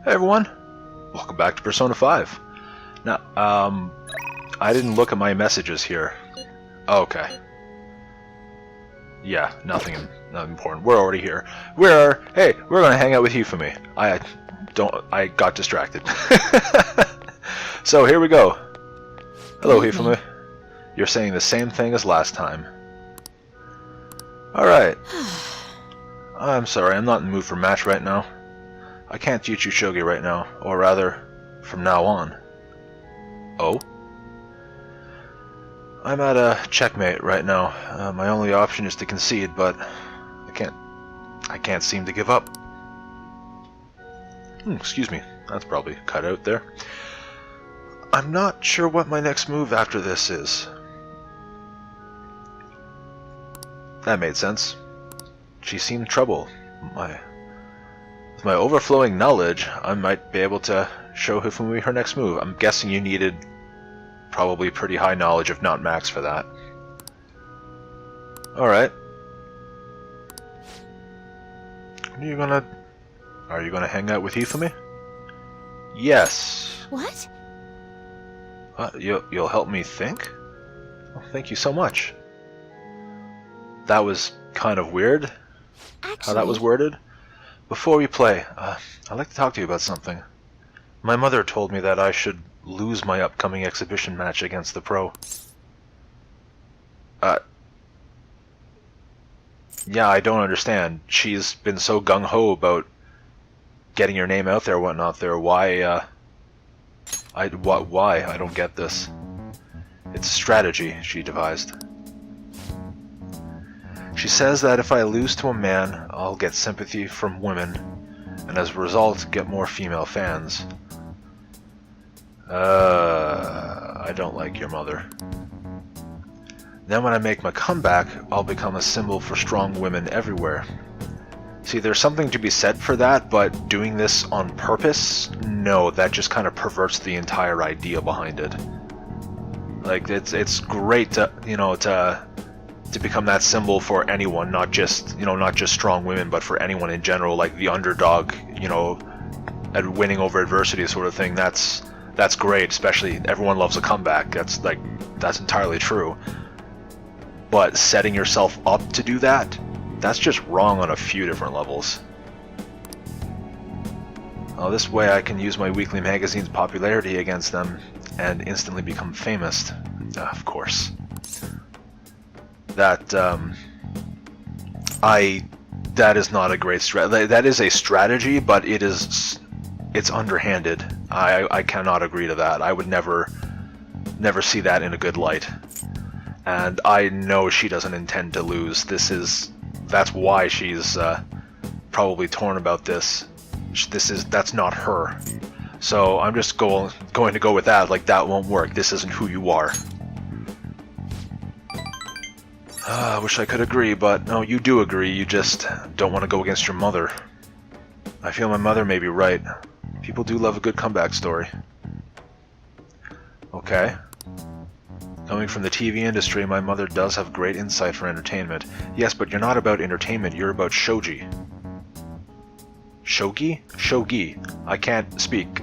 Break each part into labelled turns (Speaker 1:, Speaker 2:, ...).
Speaker 1: Hey everyone, welcome back to Persona 5. Now, I didn't look at my messages here. Okay. Yeah, nothing important. We're already here. Hey, we're gonna hang out with Hifumi. I got distracted. So here we go. Hello, Hifumi. You're saying the same thing as last time. Alright. I'm sorry, I'm not in the mood for a match right now. I can't teach you shogi right now, or rather, from now on. Oh? I'm at a checkmate right now. My only option is to concede, but I can't seem to give up. Excuse me, that's probably cut out there. I'm not sure what my next move after this is. That made sense. She seemed trouble. With my overflowing knowledge, I might be able to show Hifumi her next move. I'm guessing you needed probably pretty high knowledge, if not max, for that. Alright. Are you gonna hang out with Hifumi? Yes.
Speaker 2: What?
Speaker 1: You'll help me think? Oh, thank you so much. That was kind of weird, how that was worded. Before we play, I'd like to talk to you about something. My mother told me that I should lose my upcoming exhibition match against the pro. Yeah, I don't understand. She's been so gung-ho about getting your name out there, whatnot there. Why? I don't get this. It's a strategy she devised. She says that if I lose to a man, I'll get sympathy from women, and as a result, get more female fans. I don't like your mother. Then when I make my comeback, I'll become a symbol for strong women everywhere. See, there's something to be said for that, but doing this on purpose? No, that just kind of perverts the entire idea behind it. Like, it's great to, to become that symbol for anyone, not just strong women, but for anyone in general, like the underdog, and winning over adversity sort of thing. That's great, especially everyone loves a comeback. That's entirely true. But setting yourself up to do that, that's just wrong on a few different levels. This way I can use my weekly magazine's popularity against them and instantly become famous. Of course. That is not a great strategy. That is a strategy, but it's underhanded. I cannot agree to that. I would never see that in a good light. And I know she doesn't intend to lose. That's why she's probably torn about this. That's not her. So I'm just going to go with that. Like, that won't work. This isn't who you are. I wish I could agree, but no, you do agree. You just don't want to go against your mother. I feel my mother may be right. People do love a good comeback story. Okay. Coming from the TV industry, my mother does have great insight for entertainment. Yes, but you're not about entertainment, you're about shogi. Shogi? Shogi. I can't speak.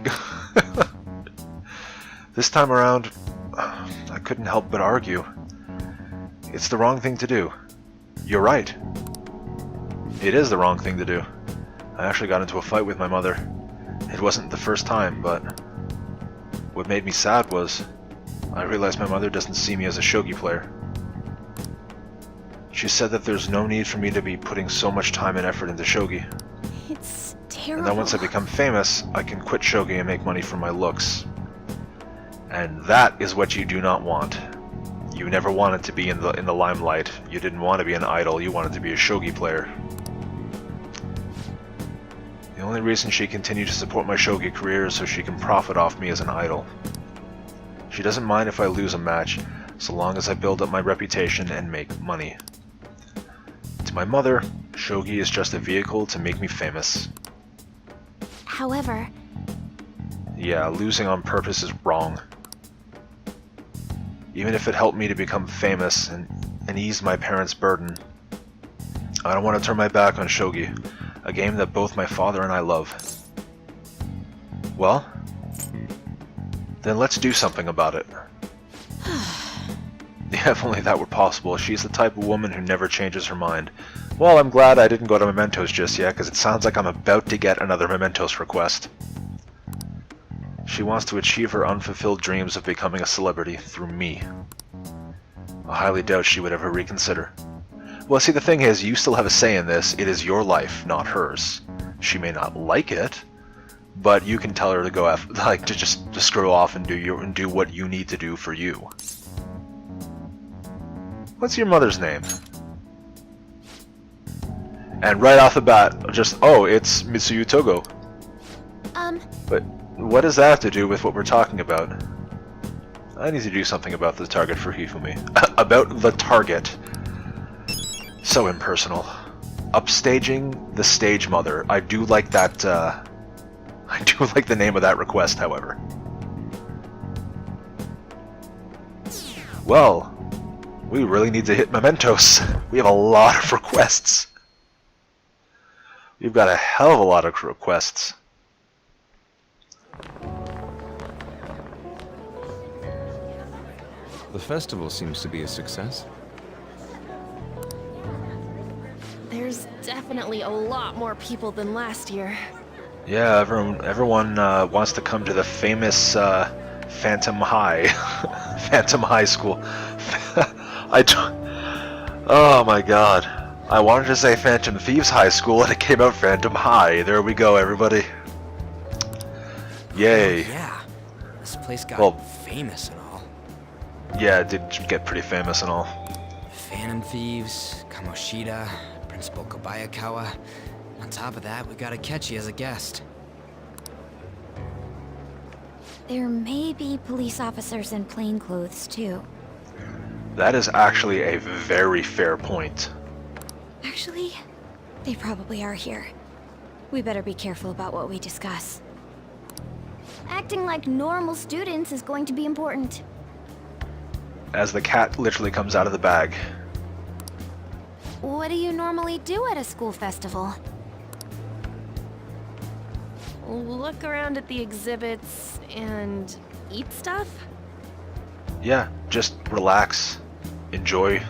Speaker 1: This time around, I couldn't help but argue. It's the wrong thing to do. You're right. It is the wrong thing to do. I actually got into a fight with my mother. It wasn't the first time, but what made me sad was I realized my mother doesn't see me as a shogi player. She said that there's no need for me to be putting so much time and effort into shogi.
Speaker 2: It's terrible.
Speaker 1: And that once I become famous, I can quit shogi and make money from my looks. And that is what you do not want. You never wanted to be in the limelight. You didn't want to be an idol. You wanted to be a shogi player. The only reason she continued to support my shogi career is so she can profit off me as an idol. She doesn't mind if I lose a match, so long as I build up my reputation and make money. To my mother, shogi is just a vehicle to make me famous.
Speaker 2: However...
Speaker 1: Yeah, losing on purpose is wrong. Even if it helped me to become famous and ease my parents' burden, I don't want to turn my back on shogi, a game that both my father and I love. Well, then let's do something about it. Yeah, if only that were possible. She's the type of woman who never changes her mind. Well, I'm glad I didn't go to Mementos just yet, because it sounds like I'm about to get another Mementos request. She wants to achieve her unfulfilled dreams of becoming a celebrity through me. I highly doubt she would ever reconsider. Well, see, the thing is, you still have a say in this. It is your life, not hers. She may not like it, but you can tell her to go to screw off and do what you need to do for you. What's your mother's name? And right off the bat, it's Mitsuyu Togo. But what does that have to do with what we're talking about? I need to do something about the target for Hifumi. About the target. So impersonal. Upstaging the stage mother. I do like that, I do like the name of that request, however. Well, we really need to hit Mementos. We have a lot of requests. We've got a hell of a lot of requests.
Speaker 3: The festival seems to be a success.
Speaker 4: There's definitely a lot more people than last year.
Speaker 1: Yeah, everyone wants to come to the famous Phantom High, Phantom High School. Oh my god. I wanted to say Phantom Thieves High School and it came out Phantom High. There we go, everybody. Yay.
Speaker 5: Oh, yeah. This place got famous and all.
Speaker 1: Yeah, it did get pretty famous and all.
Speaker 5: Phantom Thieves, Kamoshida, Principal Kobayakawa. On top of that, we gotta catch you as a guest.
Speaker 2: There may be police officers in plainclothes, too.
Speaker 1: That is actually a very fair point.
Speaker 2: Actually, they probably are here. We better be careful about what we discuss. Acting like normal students is going to be important.
Speaker 1: As the cat literally comes out of the bag.
Speaker 2: What do you normally do at a school festival?
Speaker 4: Look around at the exhibits and eat stuff?
Speaker 1: Yeah, just relax. Enjoy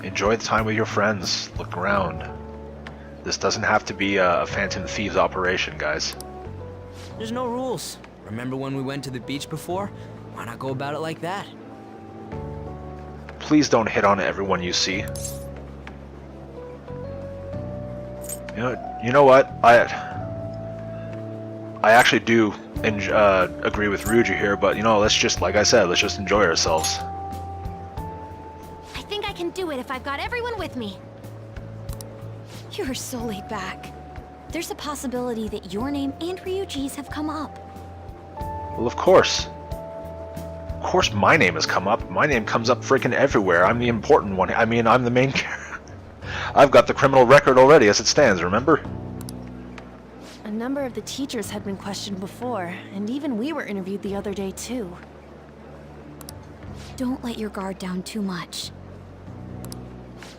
Speaker 1: the time with your friends. Look around. This doesn't have to be a Phantom Thieves operation, guys.
Speaker 5: There's no rules. Remember when we went to the beach before? Why not go about it like that?
Speaker 1: Please don't hit on everyone you see. You know what? I actually do agree with Ryuji here, but let's just, like I said, let's just enjoy ourselves.
Speaker 2: I think I can do it if I've got everyone with me. You're so laid back. There's a possibility that your name and Ryuji's have come up.
Speaker 1: Well, of course. Of course my name has come up. My name comes up freaking everywhere. I'm the important one. I mean, I'm the main character. I've got the criminal record already as it stands, remember?
Speaker 4: A number of the teachers had been questioned before, and even we were interviewed the other day too.
Speaker 2: Don't let your guard down too much.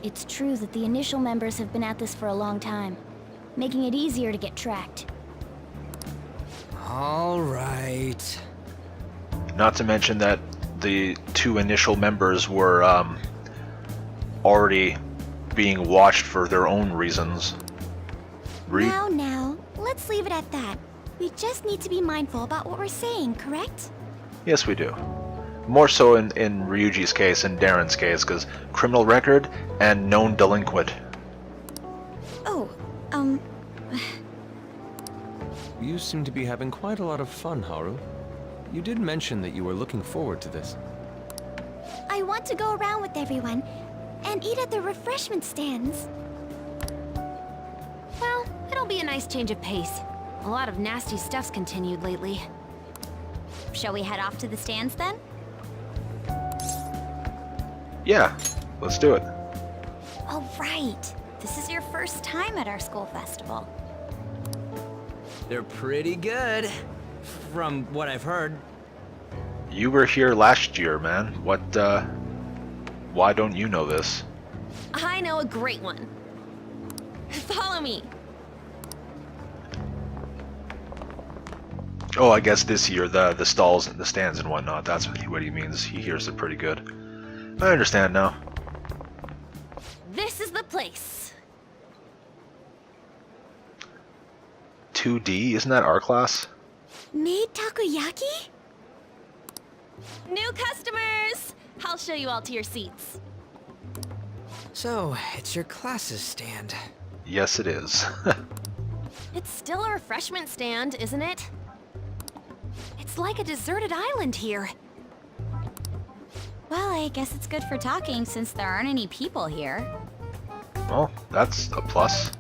Speaker 2: It's true that the initial members have been at this for a long time, making it easier to get tracked.
Speaker 5: All right.
Speaker 1: Not to mention that the two initial members were already being watched for their own reasons.
Speaker 2: Now, let's leave it at that. We just need to be mindful about what we're saying, correct?
Speaker 1: Yes, we do. More so in Ryuji's case and Darren's case, because criminal record and known delinquent.
Speaker 2: Oh,
Speaker 3: You seem to be having quite a lot of fun, Haru. You did mention that you were looking forward to this.
Speaker 2: I want to go around with everyone and eat at the refreshment stands.
Speaker 4: Well, it'll be a nice change of pace. A lot of nasty stuff's continued lately.
Speaker 2: Shall we head off to the stands then?
Speaker 1: Yeah, let's do it.
Speaker 2: All right. This is your first time at our school festival.
Speaker 5: They're pretty good, from what I've heard.
Speaker 1: You were here last year, man. Why don't you know this?
Speaker 4: I know a great one. Follow me.
Speaker 1: Oh, I guess this year, the stalls and the stands and whatnot, that's what he means. He hears it pretty good. I understand now.
Speaker 2: This is the place.
Speaker 1: 2D? Isn't that our class?
Speaker 2: Made takoyaki? New customers! I'll show you all to your seats.
Speaker 5: So, it's your class's stand.
Speaker 1: Yes, it is.
Speaker 2: It's still a refreshment stand, isn't it? It's like a deserted island here.
Speaker 6: Well, I guess it's good for talking since there aren't any people here.
Speaker 1: Well, that's a plus.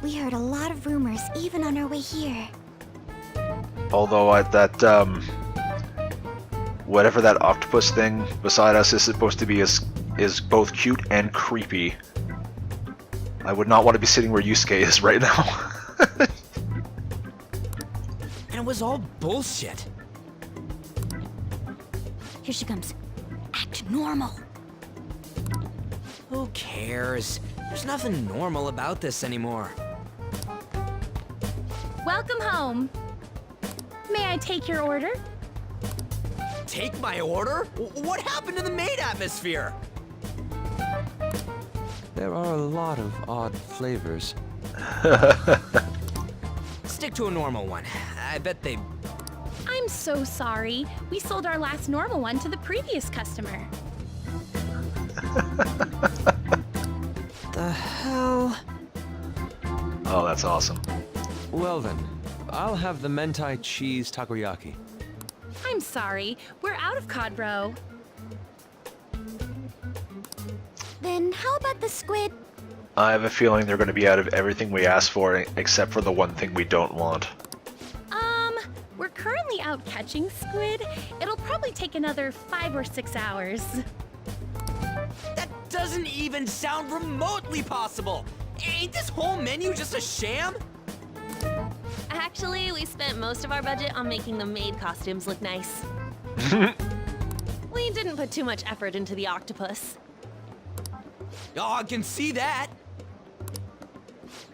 Speaker 6: We heard a lot of rumors even on our way here.
Speaker 1: Although whatever that octopus thing beside us is supposed to be is both cute and creepy. I would not want to be sitting where Yusuke is right now.
Speaker 5: And it was all bullshit.
Speaker 6: Here she comes. Act normal.
Speaker 5: Who cares? There's nothing normal about this anymore.
Speaker 4: Welcome home. May I take your order?
Speaker 5: Take my order? What happened to the maid atmosphere?
Speaker 3: There are a lot of odd flavors.
Speaker 5: Stick to a normal one. I bet they...
Speaker 4: I'm so sorry. We sold our last normal one to the previous customer.
Speaker 5: The hell?
Speaker 1: Oh, that's awesome.
Speaker 3: Well then, I'll have the mentai cheese takoyaki.
Speaker 4: I'm sorry. We're out of cod roe.
Speaker 6: Then how about the squid?
Speaker 1: I have a feeling they're going to be out of everything we asked for, except for the one thing we don't want.
Speaker 4: We're currently out catching squid. It'll probably take another 5 or 6 hours.
Speaker 5: That doesn't even sound remotely possible! Ain't this whole menu just a sham?
Speaker 2: Actually, we spent most of our budget on making the maid costumes look nice. We didn't put too much effort into the octopus.
Speaker 5: Oh, I can see that!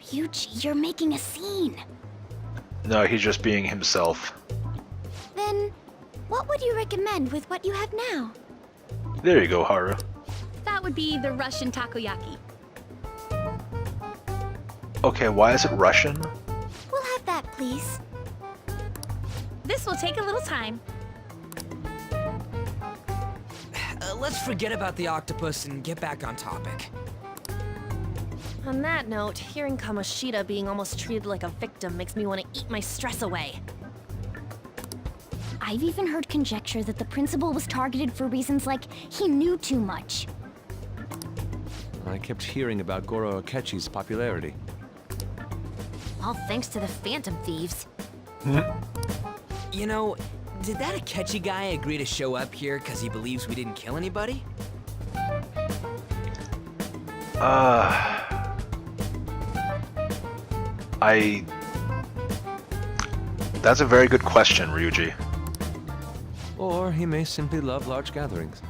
Speaker 6: Ryuji, you're making a scene.
Speaker 1: No, he's just being himself.
Speaker 6: Then, what would you recommend with what you have now?
Speaker 1: There you go, Haru.
Speaker 4: That would be the Russian Takoyaki.
Speaker 1: Okay, why is it Russian?
Speaker 6: We'll have that, please.
Speaker 4: This will take a little time.
Speaker 5: Let's forget about the octopus and get back on topic.
Speaker 2: On that note, hearing Kamoshida being almost treated like a victim makes me want to eat my stress away.
Speaker 6: I've even heard conjecture that the principal was targeted for reasons like he knew too much.
Speaker 3: I kept hearing about Goro Akechi's popularity.
Speaker 2: All thanks to the Phantom Thieves.
Speaker 5: You know, did that Akechi guy agree to show up here because he believes we didn't kill anybody?
Speaker 1: That's a very good question, Ryuji.
Speaker 3: Or he may simply love large gatherings.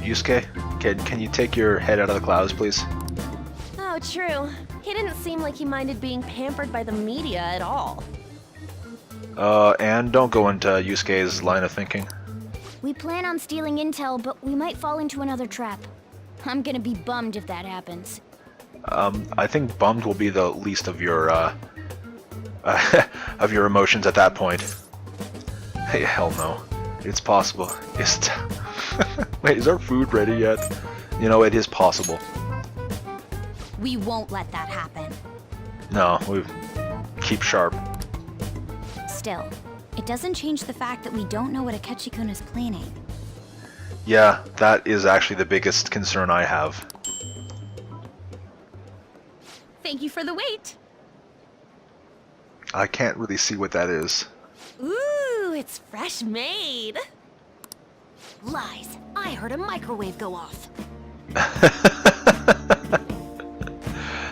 Speaker 1: Yusuke, can you take your head out of the clouds, please?
Speaker 2: Oh, true. He didn't seem like he minded being pampered by the media at all.
Speaker 1: And don't go into Yusuke's line of thinking.
Speaker 6: We plan on stealing intel, but we might fall into another trap. I'm gonna be bummed if that happens.
Speaker 1: I think bummed will be the least of your, of your emotions at that point. Hey, hell no. It's possible. Wait, is our food ready yet? You know, it is possible.
Speaker 6: We won't let that happen.
Speaker 1: No, we keep sharp.
Speaker 6: Still, it doesn't change the fact that we don't know what Akechi-kun is planning.
Speaker 1: Yeah, that is actually the biggest concern I have.
Speaker 4: Thank you for the wait.
Speaker 1: I can't really see what that is.
Speaker 2: Ooh, it's fresh made. Lies. I heard a microwave go off.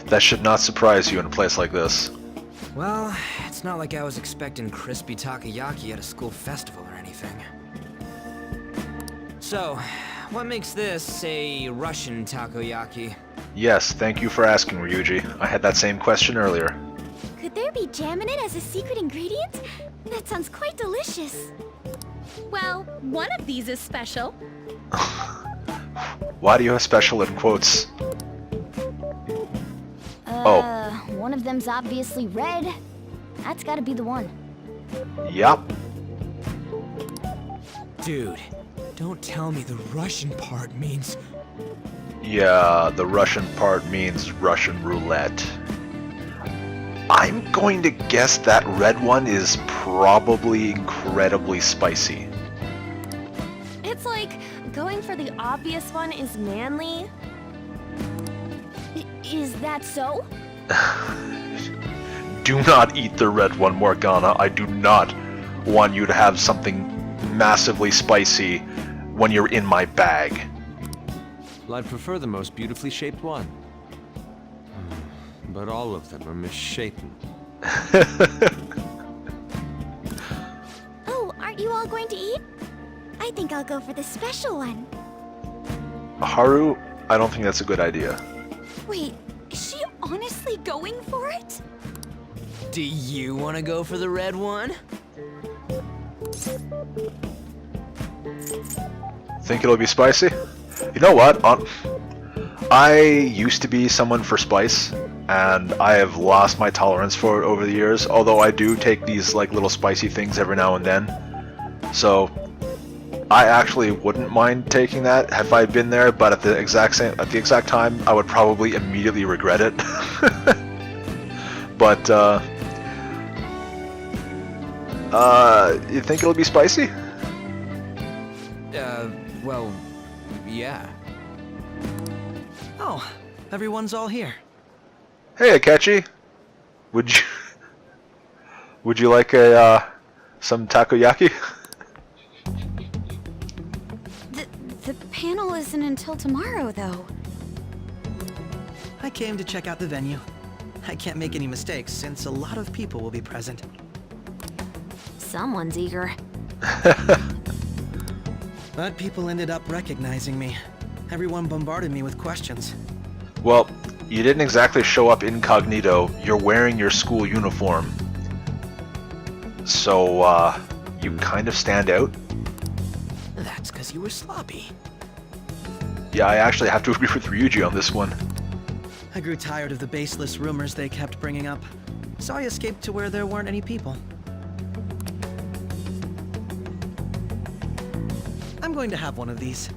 Speaker 1: That should not surprise you in a place like this.
Speaker 5: Well, it's not like I was expecting crispy takoyaki at a school festival or anything. So, what makes this a Russian takoyaki?
Speaker 1: Yes, thank you for asking, Ryuji. I had that same question earlier.
Speaker 2: Could there be jam in it as a secret ingredient? That sounds quite delicious. Well, one of these is special.
Speaker 1: Why do you have special in quotes? Oh.
Speaker 6: One of them's obviously red. That's gotta be the one.
Speaker 1: Yup.
Speaker 5: Dude, don't tell me the Russian part means...
Speaker 1: Yeah, the Russian part means Russian roulette. I'm going to guess that red one is probably incredibly spicy.
Speaker 4: It's like going for the obvious one is manly.
Speaker 6: Is that so?
Speaker 1: Do not eat the red one, Morgana. I do not want you to have something massively spicy when you're in my bag.
Speaker 3: Well, I'd prefer the most beautifully shaped one. But all of them are misshapen.
Speaker 2: Oh, aren't you all going to eat? I think I'll go for the special one.
Speaker 1: Haru, I don't think that's a good idea.
Speaker 2: Wait, is she honestly going for it?
Speaker 5: Do you want to go for the red one?
Speaker 1: Think it'll be spicy? You know what? I used to be someone for spice, and I have lost my tolerance for it over the years, although I do take these like little spicy things every now and then. So I actually wouldn't mind taking that if I'd been there, but at the exact time I would probably immediately regret it. But you think it'll be spicy?
Speaker 5: Well, yeah.
Speaker 7: Oh, everyone's all here.
Speaker 1: Hey, Akechi. Would you like some takoyaki?
Speaker 2: The panel isn't until tomorrow, though.
Speaker 7: I came to check out the venue. I can't make any mistakes since a lot of people will be present.
Speaker 4: Someone's eager.
Speaker 7: But people ended up recognizing me. Everyone bombarded me with questions.
Speaker 1: Well, you didn't exactly show up incognito. You're wearing your school uniform. So, you kind of stand out.
Speaker 7: That's because you were sloppy.
Speaker 1: Yeah, I actually have to agree with Ryuji on this one.
Speaker 7: I grew tired of the baseless rumors they kept bringing up, so I escaped to where there weren't any people. I'm going to have one of these.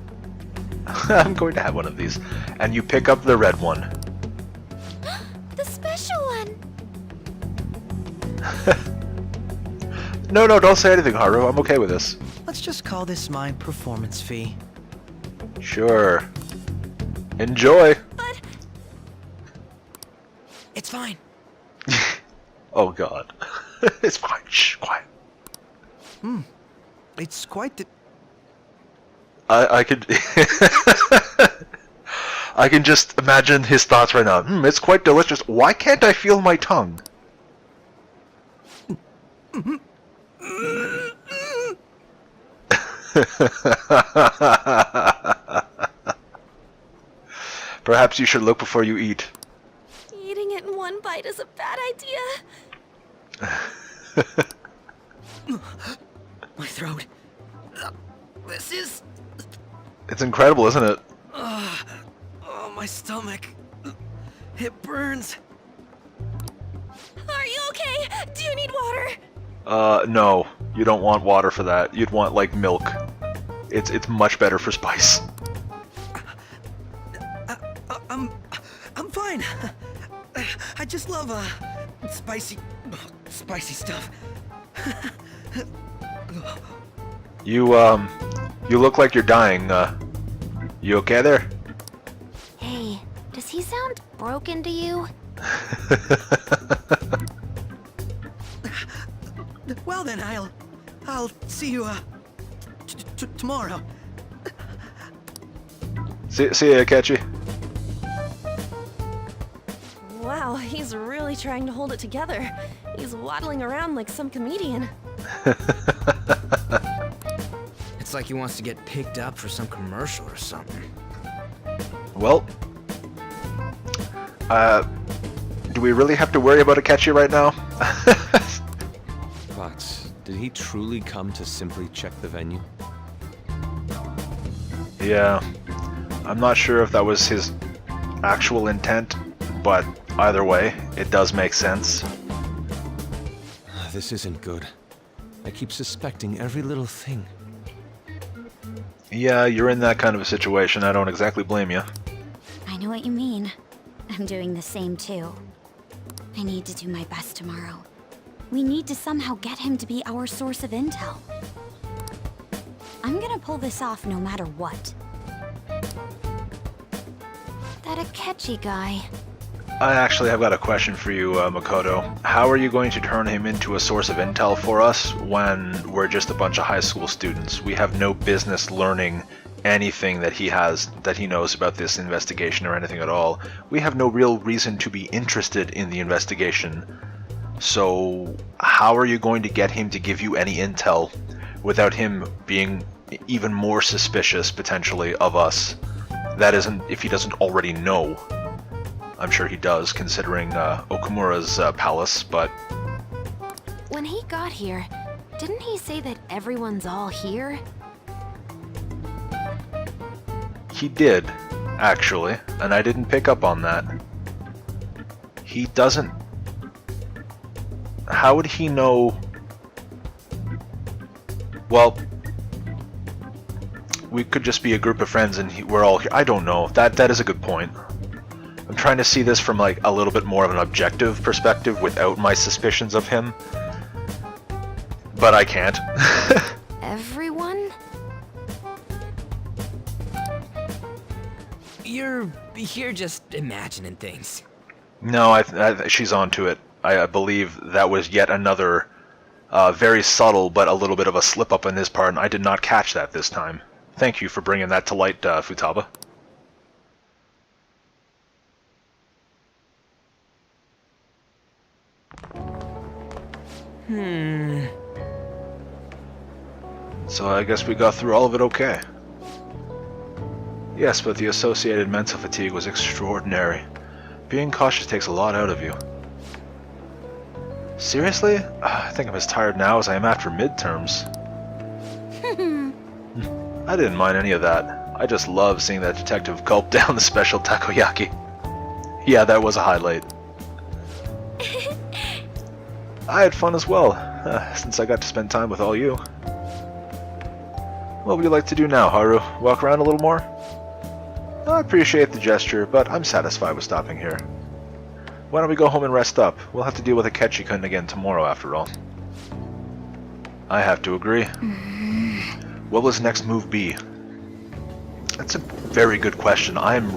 Speaker 1: I'm going to have one of these. And you pick up the red one.
Speaker 2: The special one!
Speaker 1: No, don't say anything, Haru. I'm okay with this.
Speaker 7: Let's just call this my performance fee.
Speaker 1: Sure. Enjoy.
Speaker 2: But
Speaker 7: It's fine.
Speaker 1: Oh god. It's fine. Shh, quiet.
Speaker 7: It's quite the...
Speaker 1: I could I can just imagine his thoughts right now. It's quite delicious. Why can't I feel my tongue? Perhaps you should look before you eat.
Speaker 4: Eating it in one bite is a bad idea.
Speaker 7: My throat. This is...
Speaker 1: It's incredible, isn't it?
Speaker 7: Oh, my stomach. It burns.
Speaker 4: Are you okay? Do you need water?
Speaker 1: No. You don't want water for that. You'd want, like, milk. It's much better for spice.
Speaker 7: I'm fine. I just love, spicy stuff.
Speaker 1: You look like you're dying. You okay there?
Speaker 2: hey, does he sound broken to you?
Speaker 7: Well then, I'll see you, tomorrow.
Speaker 1: See ya, Akechi.
Speaker 4: Wow, he's really trying to hold it together. He's waddling around like some comedian.
Speaker 5: It's like he wants to get picked up for some commercial or something.
Speaker 1: Well, Do we really have to worry about Akechi right now?
Speaker 3: But did he truly come to simply check the venue?
Speaker 1: Yeah. I'm not sure if that was his actual intent, but either way, it does make sense.
Speaker 3: This isn't good. I keep suspecting every little thing.
Speaker 1: Yeah, you're in that kind of a situation. I don't exactly blame you.
Speaker 2: I know what you mean. I'm doing the same too. I need to do my best tomorrow. We need to somehow get him to be our source of intel. I'm gonna pull this off no matter what. That Akechi guy.
Speaker 1: I actually have got a question for you, Makoto. How are you going to turn him into a source of intel for us when we're just a bunch of high school students? We have no business learning anything that he knows about this investigation or anything at all. We have no real reason to be interested in the investigation. So how are you going to get him to give you any intel without him being even more suspicious potentially of us? That isn't if he doesn't already know. I'm sure he does, considering Okumura's palace, but...
Speaker 4: When he got here, didn't he say that everyone's all here?
Speaker 1: He did, actually, and I didn't pick up on that. He doesn't... How would he know... Well... We could just be a group of friends and we're all here. I don't know. That is a good point. I'm trying to see this from like a little bit more of an objective perspective without my suspicions of him. But I can't.
Speaker 4: Everyone?
Speaker 5: You're just imagining things.
Speaker 1: No, she's onto it. I believe that was yet another very subtle but a little bit of a slip up on his part, and I did not catch that this time. Thank you for bringing that to light, Futaba. So I guess we got through all of it okay. Yes, but the associated mental fatigue was extraordinary. Being cautious takes a lot out of you. Seriously? I think I'm as tired now as I am after midterms. I didn't mind any of that. I just love seeing that detective gulp down the special takoyaki. Yeah, that was a highlight. I had fun as well, since I got to spend time with all you. What would you like to do now, Haru? Walk around a little more? I appreciate the gesture, but I'm satisfied with stopping here. Why don't we go home and rest up? We'll have to deal with Akechi-kun again tomorrow, after all. I have to agree. What will his next move be? That's a very good question. I'm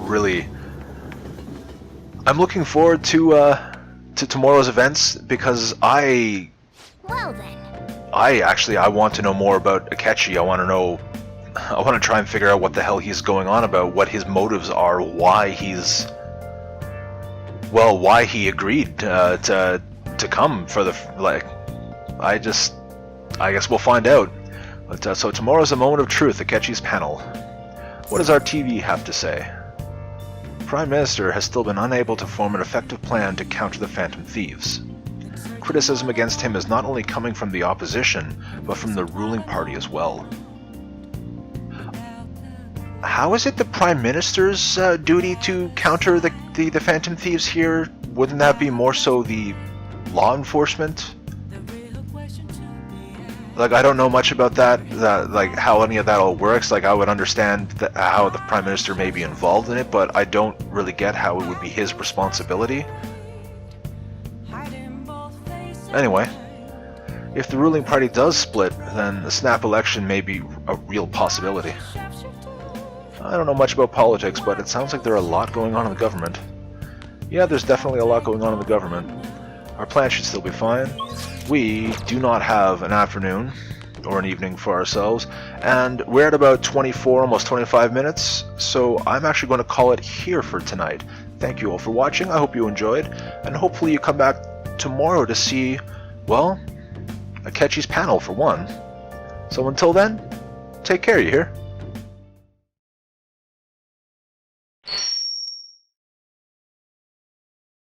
Speaker 1: looking forward to tomorrow's events because
Speaker 6: Well then.
Speaker 1: I want to know more about Akechi. I want to try and figure out what the hell he's going on about, what his motives are, why he agreed to come for the I guess we'll find out. But so tomorrow's a moment of truth, Akechi's panel. What does our TV have to say? Prime Minister has still been unable to form an effective plan to counter the Phantom Thieves. Criticism against him is not only coming from the opposition, but from the ruling party as well. How is it the Prime Minister's duty to counter the Phantom Thieves here? Wouldn't that be more so the law enforcement? Like, I don't know much about that, like how any of that all works. Like, I would understand how the Prime Minister may be involved in it, but I don't really get how it would be his responsibility. Anyway, if the ruling party does split, then the snap election may be a real possibility. I don't know much about politics, but it sounds like there are a lot going on in the government. Yeah, there's definitely a lot going on in the government. Our plan should still be fine. We do not have an afternoon or an evening for ourselves, and we're at about 24, almost 25 minutes, so I'm actually going to call it here for tonight. Thank you all for watching, I hope you enjoyed, and hopefully you come back tomorrow to see, well, Akechi's panel for one. So until then, take care, you hear?